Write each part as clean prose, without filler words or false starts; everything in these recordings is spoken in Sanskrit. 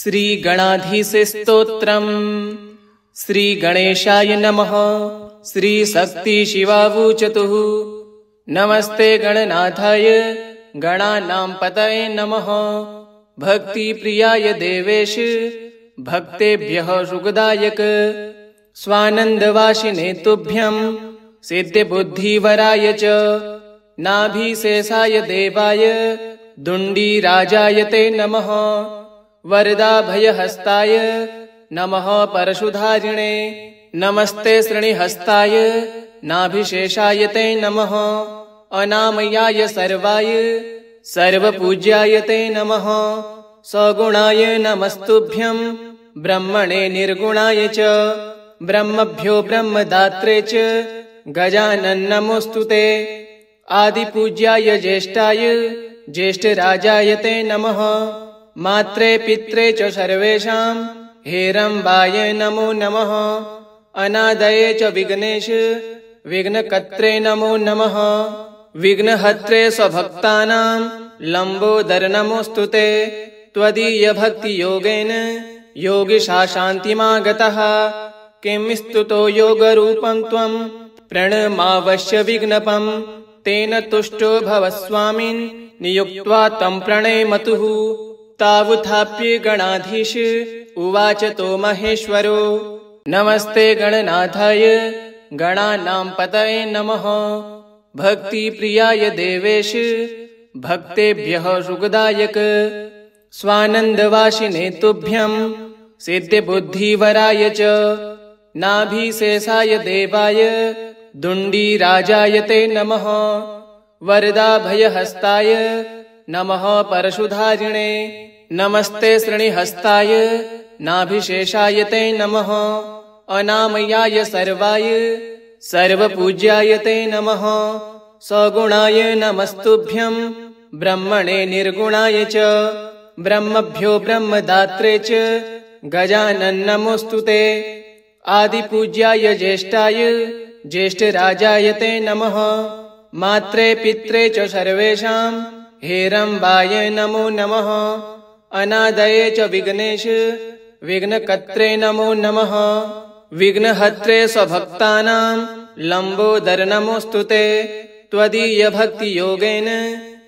श्रीगणाधीशस्तोत्रम्। श्रीगणेशाय नमः। श्रीशक्तिशिवावूचतुः। नमस्ते गणनाथाय गणानां पतये नमः। भक्तिप्रियाय देवेश भक्तेभ्यः सुखदायक स्वानन्दवासिने तुभ्यं सिद्धिबुद्धिवराय च नाभिशेषाय देवाय दुण्डीराजाय ते नमः। वरदाभयहस्ताय नमः परशुधारिणे नमस्ते श्रेणिहस्ताय नाभिशेषाय ते नमः। अनामयाय सर्वाय सर्वपूज्याय ते नमः। सगुणाय नमस्तुभ्यं ब्रह्मणे निर्गुणाय च ब्रह्मभ्यो ब्रह्मदात्रे च गजानन नमोऽस्तु ते। आदिपूज्याय ज्येष्ठाय ज्येष्ठराजाय ते नमः। मात्रे पित्रे च सर्वेषां हेरम्बाय नमो नमः। अनादये च विघ्नेश विघ्नकर्त्रे नमो नमः। विघ्नहर्त्रे स्वभक्तानां लम्बोदर नमोऽस्तु ते। त्वदीयभक्तियोगेन योगिशाशान्तिमागतः किं स्तुतो योगरूपं त्वं प्रणमावश्य विघ्नपं तेन तुष्टो भव स्वामिन् नियुक्त्वा तं प्रणेमतुः। तावुत्थाप्य गणाधीश उवाच तो महेश्वरो नमस्ते गणनाथाय गणानां पतये नमः। भक्तिप्रियाय देवेश भक्तेभ्यः सुखदायक स्वानन्दवासिने तुभ्यं सिद्धिबुद्धिवराय च नाभिशेषाय देवाय दुण्डीराजाय ते नमः। वरदाभयहस्ताय नमः परशुधारिणे नमस्ते श्रेणिहस्ताय नाभिशेषाय ते नमः। अनामयाय सर्वाय सर्वपूज्याय ते नमः। सगुणाय नमस्तुभ्यं ब्रह्मणे निर्गुणाय च ब्रह्मभ्यो ब्रह्मदात्रे च गजानन नमोऽस्तु ते। आदिपूज्याय ज्येष्ठाय ज्येष्ठराजाय ते नमः। मात्रे पित्रे च सर्वेषां हेरम्बाय नमो नमः। अनादये च विघ्नेश विघ्नकर्त्रे नमो नमः। विघ्नहर्त्रे स्वभक्तानां लम्बोदर नमोऽस्तु ते। त्वदीयभक्तियोगेन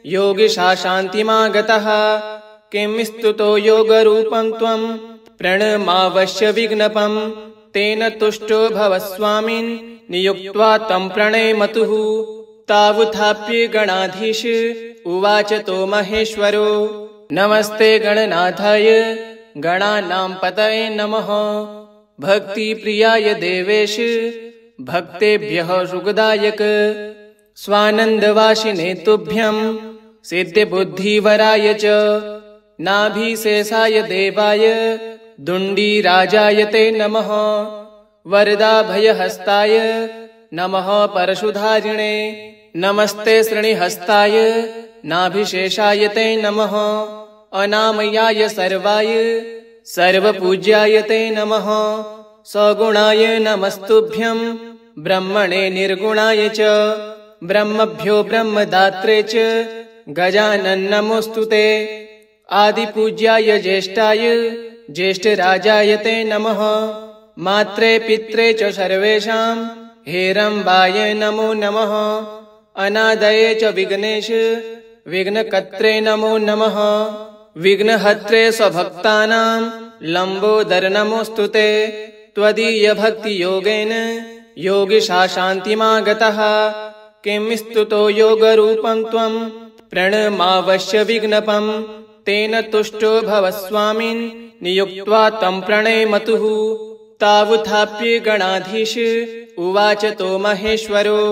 योगिशाशान्तिमागतः किं स्तुतो योगरूपं त्वं प्रणमावश्य विघ्नपं तेन तुष्टो भव स्वामिन् नियुक्त्वा तं प्रणेमतुः। तावुत्थाप्य गणाधीश उवाच तो महेश्वरो नमस्ते गणनाथाय गणानां पतये नमः। भक्तिप्रियाय देवेश भक्तेभ्यः सुखदायक स्वानन्दवासिने तुभ्यं सिद्धिबुद्धिवराय च नाभिशेषाय देवाय दुण्डीराजाय ते नमः। वरदाभयहस्ताय नमः परशुधारिणे नमस्ते श्रेणिहस्ताय नाभिशेषाय ते नमः। अनामयाय सर्वाय सर्वपूज्याय ते नमः। सगुणाय नमस्तुभ्यं ब्रह्मणे निर्गुणाय च ब्रह्मभ्यो ब्रह्मदात्रे च गजानन नमोऽस्तु ते। आदिपूज्याय ज्येष्ठाय ज्येष्ठराजाय ते नमः। मात्रे पित्रे च सर्वेषां हेरम्बाय नमो नमः। अनादये च विघ्नेश विघ्नकर्त्रे नमो नमः। विघ्नहर्त्रे स्वभक्तानां लम्बोदर नमोऽस्तु ते। त्वदीयभक्तियोगेन योगिशाशान्तिमागतः किं स्तुतो योगरूपं त्वं प्रणमावश्य विघ्नपं तेन तुष्टो भव स्वामिन् नियुक्त्वा तं प्रणेमतुः। तावुत्थाप्य गणाधीश उवाच तो महेश्वरो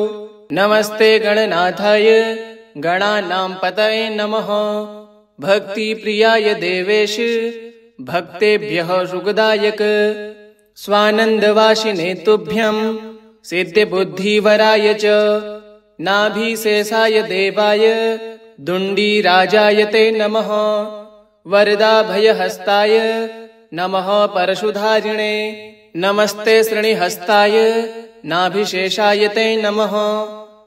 नमस्ते गणनाथाय गणानां पतये नमः। भक्तिप्रियाय देवेश भक्तेभ्यः सुखदायक स्वानन्दवासिने तुभ्यं सिद्धिबुद्धिवराय च नाभिशेषाय देवाय दुण्डीराजाय ते नमः। वरदाभयहस्ताय नमः परशुधारिणे नमस्ते श्रेणिहस्ताय नाभिशेषाय ते नमः।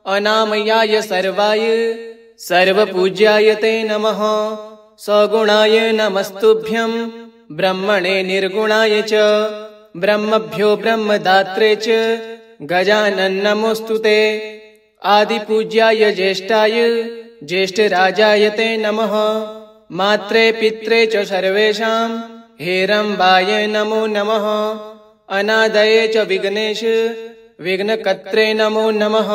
अनामयाय सर्वाय सर्वपूज्याय ते नमः। सगुणाय नमस्तुभ्यं ब्रह्मणे निर्गुणाय च ब्रह्मभ्यो ब्रह्मदात्रे च गजानन नमोऽस्तुते। आदिपूज्याय ज्येष्ठाय ज्येष्ठराजाय ते नमः। मात्रे पित्रे च सर्वेषां हेरम्बाय नमो नमः। अनादये च विघ्नेश विघ्नकर्त्रे नमो नमः।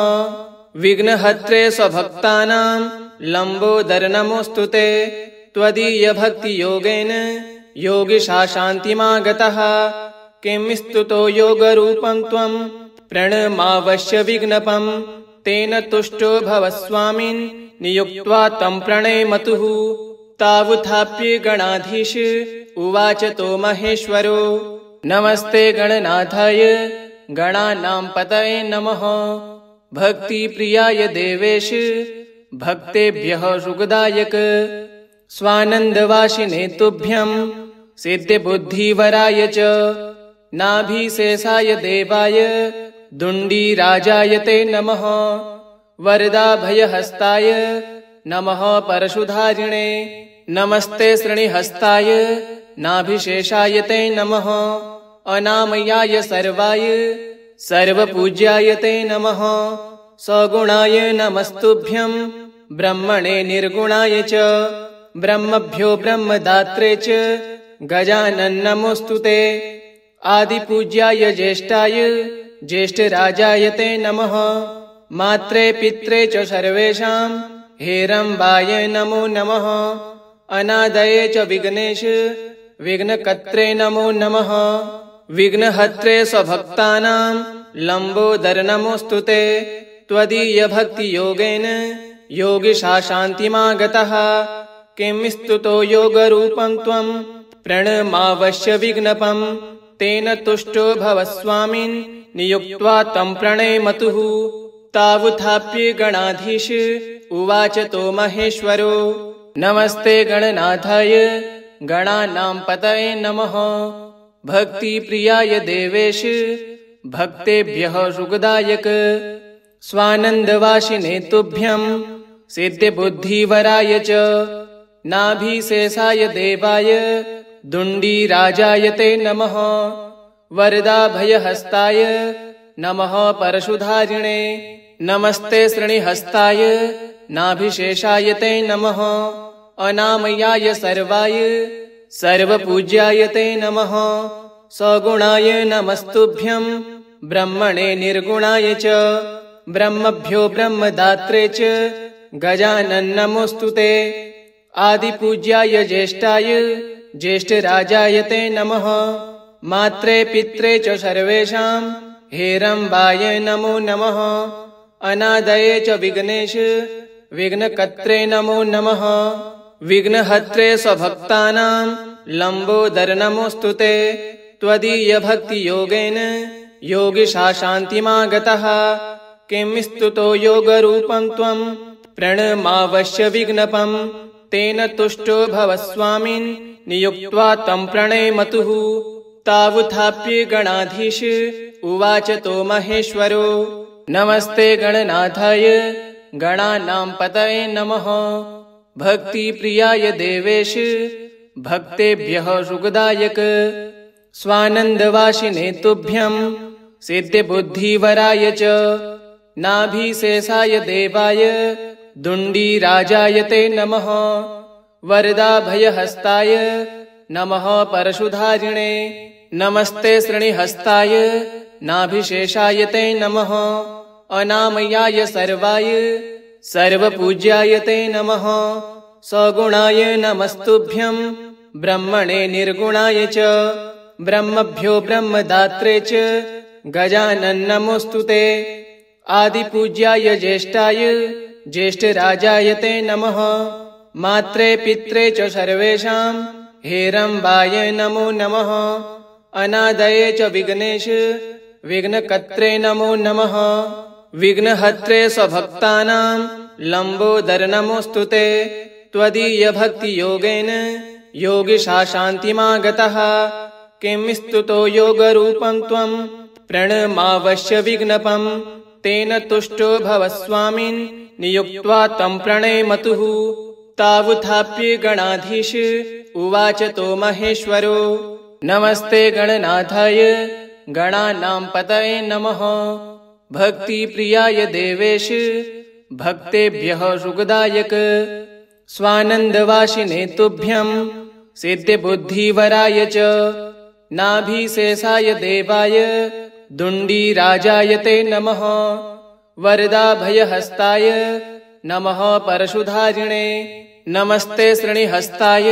विघ्नहर्त्रे स्वभक्तानां लम्बोदर नमोऽस्तुते। त्वदीयभक्तियोगेन योगिशा शान्तिमागतः। किं स्तुतो योगरूपं त्वं प्रणमावश्य विघ्नपं। तेन तुष्टो भव स्वामिन् नियुक्त्वा तं प्रणेमतुः। तावुत्थाप्य गणाधीश उवाच तो महेश्वरो। नमस्ते गणनाथाय गणानां पतये नमः। भक्तिप्रियाय देवेश भक्तेभ्यः सुखदायक। स्वानन्दवासिने तुभ्यं सिद्धिबुद्धिवराय च। नाभिशेषाय देवाय दुण्डीराजाय ते नमः। वरदाभयहस्ताय नमः परशुधारिणे। नमस्ते श्रेणिहस्ताय नाभिशेषाय ते नमः। अनामयाय सर्वाय सर्वपूज्याय ते नमः। सगुणाय नमस्तुभ्यं ब्रह्मणे निर्गुणाय च ब्रह्मभ्यो ब्रह्मदात्रे च गजानन नमोऽस्तुते। आदिपूज्याय ज्येष्ठाय ज्येष्ठराजाय ते नमः। मात्रे पित्रे च सर्वेषां हेरम्बाय नमो नमः। अनादये च विघ्नेश विघ्नकर्त्रे नमो नमः। विघ्नहर्त्रे स्वभक्तानां लम्बोदर नमोऽस्तुते। त्वदीयभक्तियोगेन योगिशा शान्तिमागतः। किं स्तुतो योगरूपं त्वं प्रणमावश्य विघ्नपं। तेन तुष्टो भव स्वामिन् नियुक्त्वा तं प्रणेमतुः। तावुत्थाप्य गणाधीश उवाच तो महेश्वरो। नमस्ते गणनाथाय गणानां पतये नमः। भक्तिप्रियाय देवेश भक्तेभ्यः सुखदायक। स्वानन्दवासिने तुभ्यं सिद्धिबुद्धिवराय च। नाभिशेषाय देवाय दुण्डीराजाय ते नमः। वरदाभयहस्ताय नमः परशुधारिणे। नमस्ते श्रेणिहस्ताय नाभिशेषाय ते नमः। अनामयाय सर्वाय सर्वपूज्याय ते नमः। सगुणाय नमस्तुभ्यं ब्रह्मणे निर्गुणाय च ब्रह्मभ्यो ब्रह्मदात्रे च गजानन नमोऽस्तुते। आदिपूज्याय ज्येष्ठाय ज्येष्ठराजाय ते नमः। मात्रे पित्रे च सर्वेषां हेरम्बाय नमो नमः। अनादये च विघ्नेश विघ्नकर्त्रे नमो नमः। विघ्नहर्त्रे स्वभक्तानां लम्बोदर नमोऽस्तुते। त्वदीयभक्तियोगेन योगिशा शान्तिमागतः। किं स्तुतो योगरूपं त्वं प्रणमावश्य विघ्नपं। तेन तुष्टो भव स्वामिन् नियुक्त्वा तं प्रणेमतुः। तावुत्थाप्य गणाधीश उवाच तो महेश्वरो। नमस्ते गणनाथाय गणानां पतये नमः। भक्तिप्रियाय देवेश भक्तेभ्यः सुखदायक। स्वानन्दवासिने तुभ्यं सिद्धिबुद्धिवराय च। नाभिशेषाय देवाय दुण्डीराजाय ते नमः। वरदाभयहस्ताय नमः परशुधारिणे। नमस्ते श्रेणिहस्ताय नाभिशेषाय ते नमः। अनामयाय सर्वाय सर्वपूज्याय ते नमः। सगुणाय नमस्तुभ्यं ब्रह्मणे निर्गुणाय च ब्रह्मभ्यो ब्रह्मदात्रे च गजानन नमोऽस्तुते। आदिपूज्याय ज्येष्ठाय ज्येष्ठराजाय ते नमः। मात्रे पित्रे च सर्वेषां हेरम्बाय नमो नमः। अनादये च विघ्नेश विघ्नकर्त्रे नमो नमः। विघ्नहर्त्रे स्वभक्तानां लम्बोदर नमोऽस्तुते। त्वदीयभक्तियोगेन योगिशा शान्तिमागतः। किं स्तुतो योगरूपं त्वं प्रणमावश्य विघ्नपं। तेन तुष्टो भव स्वामिन् नियुक्त्वा तं प्रणेमतुः। तावुत्थाप्य गणाधीश उवाच तो महेश्वरो नमस्ते गणनाथाय गणानां पतये नमः। भक्तिप्रियाय देवेश भक्तेभ्यः सुखदायक स्वानन्दवासिने तुभ्यं सिद्धिबुद्धिवराय च नाभिशेषाय देवाय दुण्डीराजाय ते नमः। वरदाभयहस्ताय नमः परशुधारिणे नमस्ते श्रेणिहस्ताय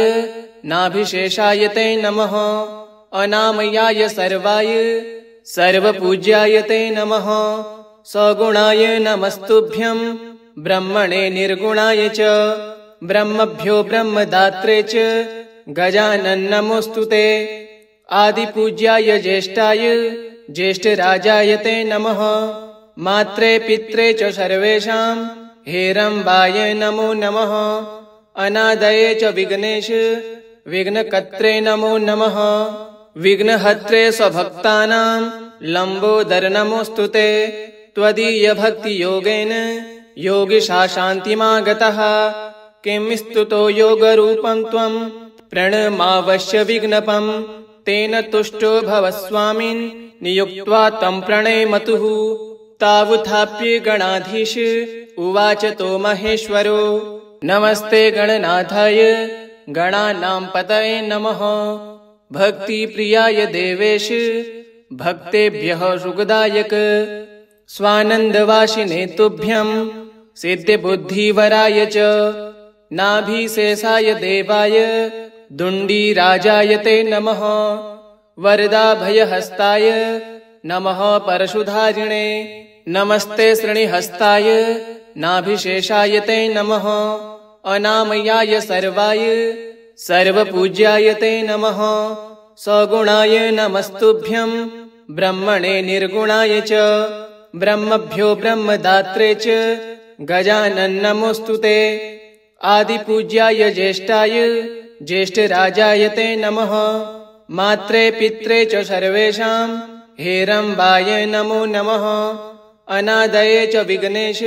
नाभिशेषाय ते नमः। अनामयाय सर्वाय सर्वपूज्याय ते नमः। सगुणाय नमस्तुभ्यं ब्रह्मणे निर्गुणाय च ब्रह्मभ्यो ब्रह्मदात्रे च गजानन नमोस्तुते। आदिपूज्याय ज्येष्ठाय ज्येष्ठराजाय ते नमः। मात्रे पित्रे च सर्वेषां हेरम्बाय नमो नमः। अनादये च विघ्नेश विघ्नकर्त्रे नमो नमः। विघ्नहर्त्रे स्वभक्तानां लम्बोदर नमोस्तुते। त्वदीयभक्तियोगेन योगिशा शान्तिमागतः। किं स्तुतो योगरूपं त्वं प्रणमावश्य विघ्नपम्। तेन तुष्टो भव स्वामिन् नियुक्त्वा तं प्रणेमतुः। तावुत्थाप्य गणाधीश उवाच तो महेश्वरो नमस्ते गणनाथाय गणानां पतये नमः। भक्तिप्रियाय देवेश भक्तेभ्यः सुखदायक स्वानन्दवासिने तुभ्यं सिद्धिबुद्धिवराय च नाभिशेषाय देवाय दुण्डीराजाय ते नमः। वरदाभयहस्ताय नमः परशुधारिणे नमस्ते श्रेणिहस्ताय नाभिशेषाय ते नमः। अनामयाय सर्वाय सर्वपूज्याय ते नमः। सगुणाय नमस्तुभ्यं ब्रह्मणे निर्गुणाय च ब्रह्मभ्यो ब्रह्मदात्रे च गजानन नमोस्तुते। आदिपूज्याय ज्येष्ठाय ज्येष्ठराजाय ते नमः। मात्रे पित्रे च सर्वेषां हेरम्बाय नमो नमः। अनादये च विघ्नेश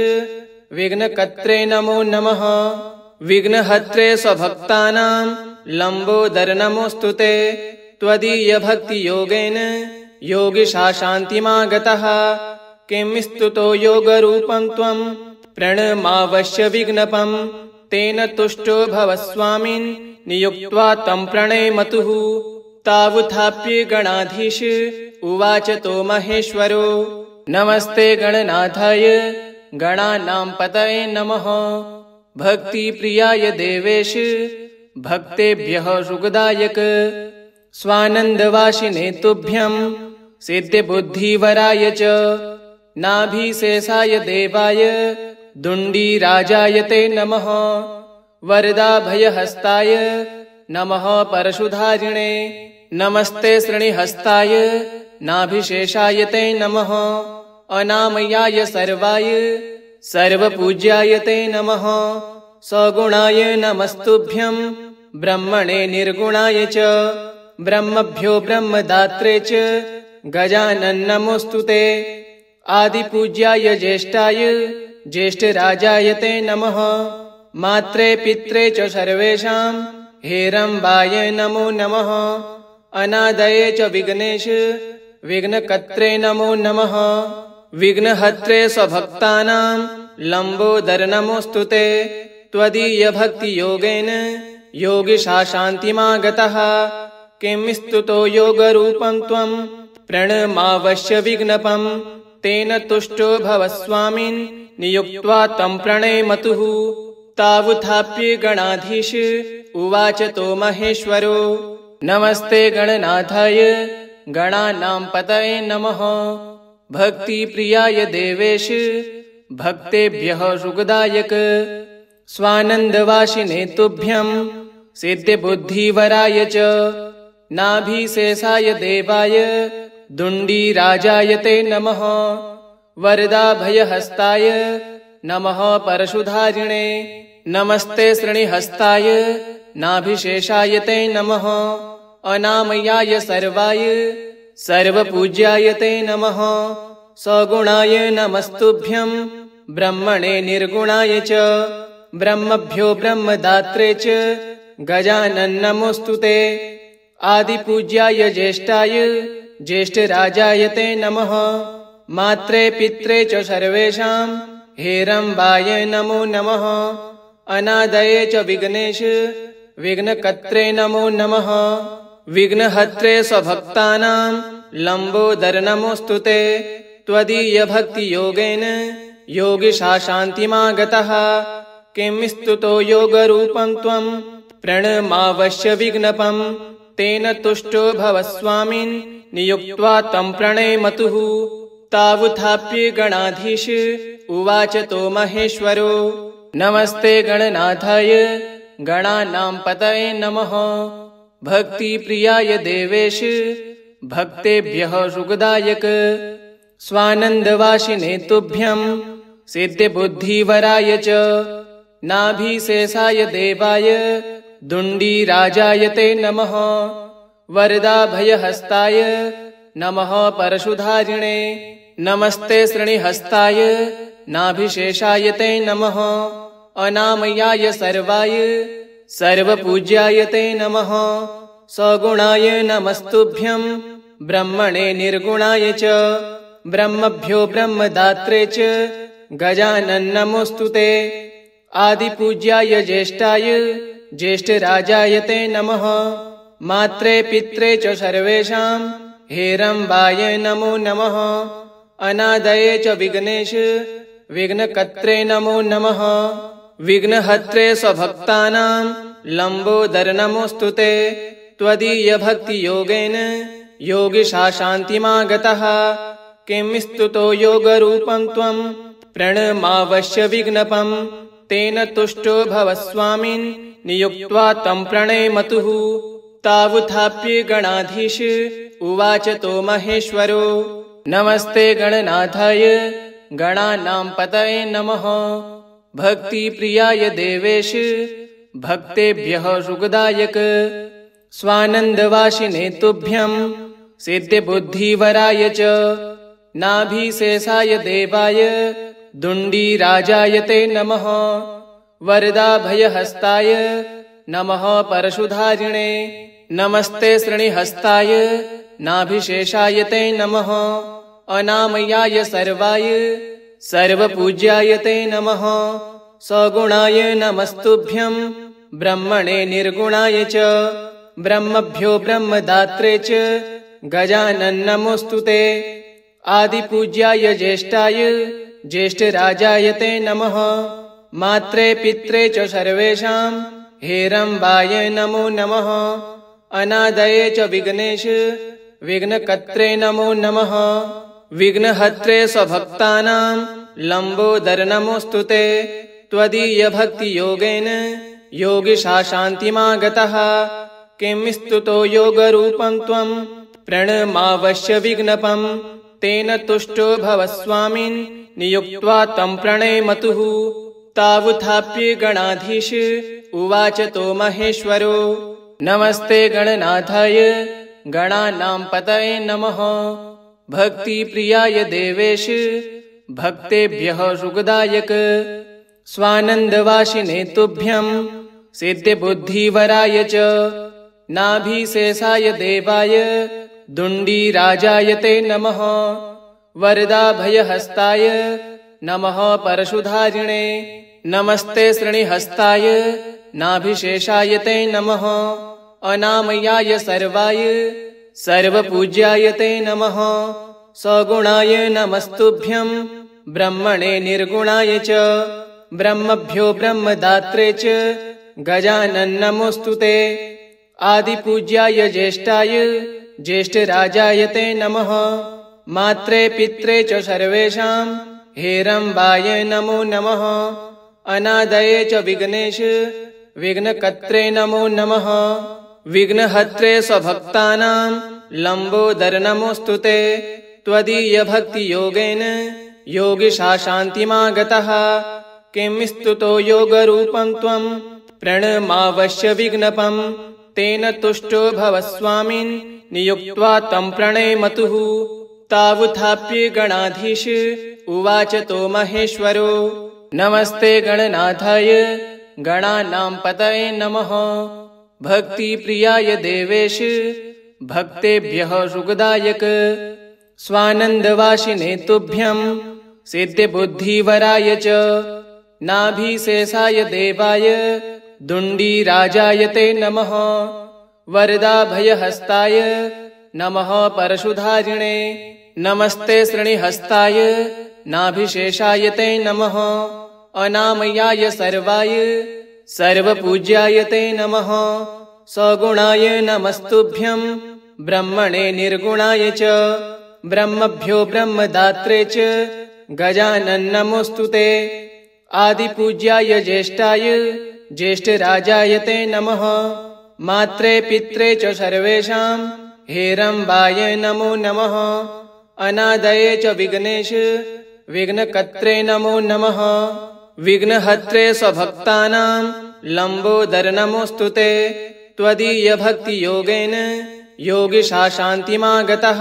विघ्नकर्त्रे नमो नमः। विघ्नहर्त्रे स्वभक्तानां लम्बोदर नमोस्तुते। त्वदीयभक्तियोगेन योगिशा शान्तिमागतः। किं स्तुतो योगरूपं त्वं प्रणमावश्य विघ्नपम्। तेन तुष्टो भव स्वामिन् नियुक्त्वा तं प्रणेमतुः। तावुत्थाप्य गणाधीश उवाच तो महेश्वरो नमस्ते गणनाथाय गणानां पतये नमः। भक्तिप्रियाय देवेश भक्तेभ्यः सुखदायक स्वानन्दवासिने तुभ्यं सिद्धिबुद्धिवराय च नाभिशेषाय देवाय दुण्डीराजाय ते नमः। वरदाभयहस्ताय नमः परशुधारिणे नमस्ते श्रेणिहस्ताय नाभिशेषाय ते नमः। अनामयाय सर्वाय सर्वपूज्याय ते नमः। सगुणाय नमस्तुभ्यं ब्रह्मणे निर्गुणाय च ब्रह्मभ्यो ब्रह्मदात्रे च गजानन नमोस्तुते। आदिपूज्याय ज्येष्ठाय ज्येष्ठराजाय ते नमः। मात्रे पित्रे च सर्वेषां हेरम्बाय नमो नमः। अनादये च विघ्नेश विघ्नकर्त्रे नमो नमः। विघ्नहर्त्रे स्वभक्तानां लम्बोदर नमोस्तुते। त्वदीयभक्तियोगेन योगिशा शान्तिमागतः। किं स्तुतो योगरूपं त्वं प्रणमावश्य विघ्नपम्। तेन तुष्टो भव स्वामिन् नियुक्त्वा तं प्रणेमतुः। तावुत्थाप्य गणाधीश उवाच तो महेश्वरो नमस्ते गणनाथाय गणानां पतये नमः। भक्तिप्रियाय देवेश भक्तेभ्यः सुखदायक स्वानन्दवासिने तुभ्यं सिद्धिबुद्धिवराय च नाभिशेषाय देवाय दुण्डीराजाय ते नमः। वरदाभयहस्ताय नमः परशुधारिणे नमस्ते श्रेणिहस्ताय नाभिशेषाय ते नमः। अनामयाय सर्वाय सर्वपूज्याय ते नमः। सगुणाय नमस्तुभ्यं ब्रह्मणे निर्गुणाय च ब्रह्मभ्यो ब्रह्मदात्रे च गजानन नमोऽस्तु ते। आदिपूज्याय ज्येष्ठाय ज्येष्ठराजाय ते नमः। मात्रे पित्रे च सर्वेषां हेरम्बाय नमो नमः। अनादये च विघ्नेश विघ्नकर्त्रे नमो नमः। विघ्नहर्त्रे स्वभक्तानां लम्बोदर नमोऽस्तु ते। त्वदीयभक्तियोगेन योगिशाशान्तिमागतः। किं स्तुतो योगरूपं त्वं प्रणमावश्य विघ्नपम्। तेन तुष्टो भव स्वामिन् नियुक्त्वा तं प्रणेमतुः। तावुत्थाप्य गणाधीश उवाच तो महेश्वरो। नमस्ते गणनाथाय गणानां पतये नमः। भक्तिप्रियाय देवेश भक्तेभ्यः सुखदायक। स्वानन्दवासिने तुभ्यं सिद्धिबुद्धिवराय च। नाभिशेषाय देवाय दुण्डीराजाय ते नमः। वरदाभयहस्ताय नमः परशुधारिणे। नमस्ते श्रेणिहस्ताय नाभिशेषाय ते नमः। अनामयाय सर्वाय सर्वपूज्याय ते नमः। सगुणाय नमस्तुभ्यं ब्रह्मणे निर्गुणाय च। ब्रह्मभ्यो ब्रह्मदात्रे च गजानन नमोऽस्तु ते। आदिपूज्याय ज्येष्ठाय ज्येष्ठराजाय ते नमः। मात्रे पित्रे च सर्वेषां हेरम्बाय नमो नमः। अनादये च विघ्नेश विघ्नकर्त्रे नमो नमः। विघ्नहर्त्रे स्वभक्तानां लम्बोदर नमोऽस्तु ते। त्वदीयभक्तियोगेन योगिशाशान्तिमागतः। किं स्तुतो योगरूपं त्वं प्रणमावश्य विघ्नपम्। तेन तुष्टो भव स्वामिन् नियुक्त्वा तं प्रणेमतुः। तावुत्थाप्य गणाधीश उवाच तो महेश्वरो। नमस्ते गणनाथाय गणानां पतये नमः। भक्तिप्रियाय देवेश भक्तेभ्यः सुखदायक। स्वानन्दवासिने तुभ्यं सिद्धिबुद्धिवराय च। नाभिशेषाय देवाय दुण्डीराजाय ते नमः। वरदाभयहस्ताय नमः परशुधारिणे। नमस्ते श्रेणिहस्ताय नाभिशेषाय ते नमः। अनामयाय सर्वाय सर्वपूज्याय ते नमः। सगुणाय नमस्तुभ्यं ब्रह्मणे निर्गुणाय च। ब्रह्मभ्यो ब्रह्मदात्रे च गजानन नमोऽस्तु ते। आदिपूज्याय ज्येष्ठाय ज्येष्ठराजाय ते नमः। मात्रे पित्रे च सर्वेषां हेरम्बाय नमो नमः। अनादये च विघ्नेश विघ्नकर्त्रे नमो नमः। विघ्नहर्त्रे स्वभक्तानां लम्बोदर नमोऽस्तु ते। त्वदीयभक्तियोगेन योगिशाशान्तिमागतः। किं स्तुतो योगरूपं त्वं प्रणमावश्य विघ्नपम्। तेन तुष्टो भव स्वामिन् नियुक्त्वा तं प्रणेमतुः। तावुत्थाप्य गणाधीश उवाच तो महेश्वरो। नमस्ते गणनाथाय गणानां पतये नमः। भक्तिप्रियाय देवेश भक्तेभ्यः सुखदायक। स्वानन्दवासिने तुभ्यं सिद्धिबुद्धिवराय च। नाभिशेषाय देवाय दुण्डीराजाय ते नमः। वरदाभयहस्ताय नमः परशुधारिणे। नमस्ते श्रेणिहस्ताय नाभिशेषाय ते नमः। अनामयाय सर्वाय सर्वपूज्याय ते नमः। सगुणाय नमस्तुभ्यं ब्रह्मणे निर्गुणाय च। ब्रह्मभ्यो ब्रह्मदात्रे च गजानन नमोऽस्तु ते। आदिपूज्याय ज्येष्ठाय ज्येष्ठराजाय ते नमः। मात्रे पित्रे च सर्वेषां हेरम्बाय नमो नमः। अनादये च विघ्नेश विघ्नकर्त्रे नमो नमः। विघ्नहर्त्रे स्वभक्तानां लम्बोदर नमोऽस्तु ते। त्वदीयभक्तियोगेन योगिशाशान्तिमागतः। किं स्तुतो योगरूपं त्वं प्रणमावश्य विघ्नपम्। तेन तुष्टो भव स्वामिन् नियुक्त्वा तं प्रणेमतुः। तावुत्थाप्य गणाधीश उवाच तो महेश्वरो। नमस्ते गणनाथाय गणानां पतये नमः। भक्तिप्रियाय देवेश भक्तेभ्यः सुखदायक स्वानन्दवासिने तुभ्यं सिद्धिबुद्धिवराय च नाभिशेषाय देवाय दुण्डीराजाय ते नमः। वरदाभयहस्ताय नमः परशुधारिणे नमस्ते श्रेणिहस्ताय नाभिशेषाय ते नमः। अनामयाय सर्वाय सर्वपूज्याय ते नमः। सगुणाय नमस्तुभ्यं ब्रह्मणे निर्गुणाय च ब्रह्मभ्यो ब्रह्मदात्रे च गजानन नमोस्तुते। आदिपूज्याय ज्येष्ठाय ज्येष्ठराजाय ते नमः। मात्रे पित्रे च सर्वेषां हेरम्बाय नमो नमः। अनादये च विघ्नेश विघ्नकर्त्रे नमो नमः। विघ्नहर्त्रे स्वभक्तानां लम्बोदर नमोस्तुते। त्वदीयभक्तियोगेन योगिशाशान्तिमागतः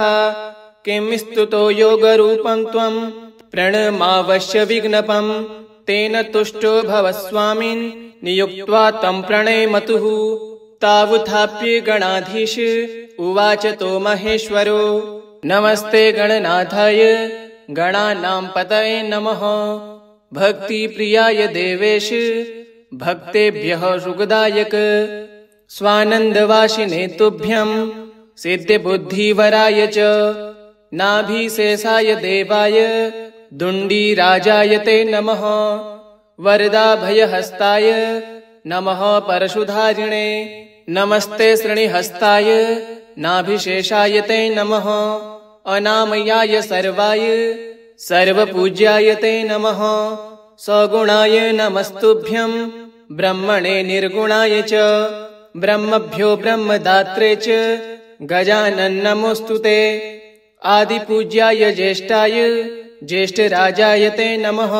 किं स्तुतो योगरूपं त्वं प्रणमावश्य विघ्नपम्। तेन तुष्टो भव स्वामिन् नियुक्त्वा तं प्रणेमतुः। तावुत्थाप्य गणाधीश उवाच तो महेश्वरो नमस्ते गणनाथाय गणानां पतये नमः। भक्तिप्रियाय देवेश भक्तेभ्यः सुखदायक स्वानन्दवासिने तुभ्यं सिद्धिबुद्धिवराय च नाभिशेषाय देवाय दुण्डीराजाय ते नमः। वरदाभयहस्ताय नमः परशुधारिणे नमस्ते श्रेणिहस्ताय नाभिशेषाय ते नमः। अनामयाय सर्वाय सर्वपूज्याय ते नमः। सगुणाय नमस्तुभ्यं ब्रह्मणे निर्गुणाय च ब्रह्मभ्यो ब्रह्मदात्रे च गजानन नमोस्तुते। आदिपूज्याय ज्येष्ठाय ज्येष्ठराजाय ते नमः।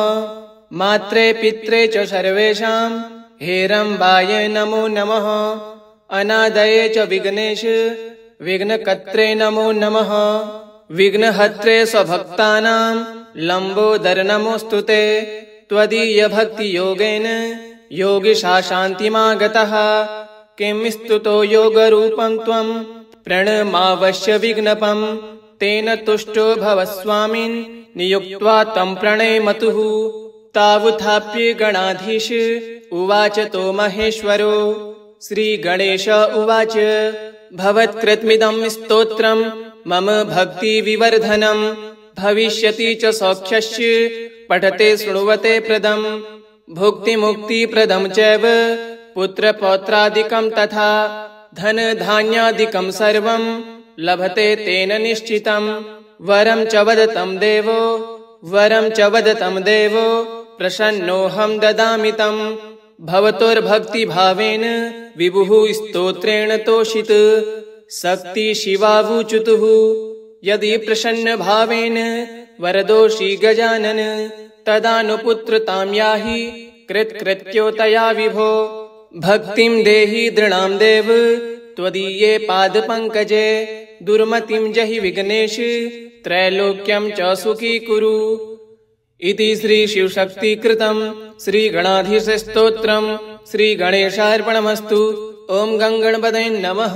मात्रे पित्रे च सर्वेषां हेरम्बाय नमो नमः। अनादये च विघ्नेश विघ्नकर्त्रे नमो नमः। विघ्नहर्त्रे स्वभक्तानां लम्बोदर नमोस्तुते। त्वदीयभक्तियोगेन योगिशाशान्तिमागतः किं स्तुतो योगरूपं त्वं प्रणमावश्य विघ्नपम्। तेन तुष्टो भव स्वामिन् नियुक्त्वा तं प्रणेमतुः। तावुत्थाप्य गणाधीश उवाच तो महेश्वरो श्रीगणेश उवाच भवत्कृतमिदं स्तोत्रं मम भक्तिविवर्धनं भविष्यति च सौख्यस्य पठते शृण्वते प्रदं। भुक्तिमुक्तिप्रदं चैव पुत्रपौत्रादिकं तथा धनधान्यादिकं सर्वं लभते तेन निश्चितं। वरं च वदतं देवो प्रसन्नोऽहं ददामि तं। भवतोर्भक्तिभावेन विभुः स्तोत्रेण तोषित शक्ति शिवावुचुतुः। यदि प्रसन्नभावेन वरदोषि गजानन तदानुपुत्रतां याहि कृत्कृत्यो तया विभो। भक्तिं देहि दृढां देव त्वदीये पादपङ्कजे। दुर्मतिं जहि विघ्नेश त्रैलोक्यं च सुखी कुरु। इति श्रीशिवशक्तिकृतं श्रीगणाधीशस्तोत्रं श्रीगणेशार्पणमस्तु। ॐ गं गणपतये नमः।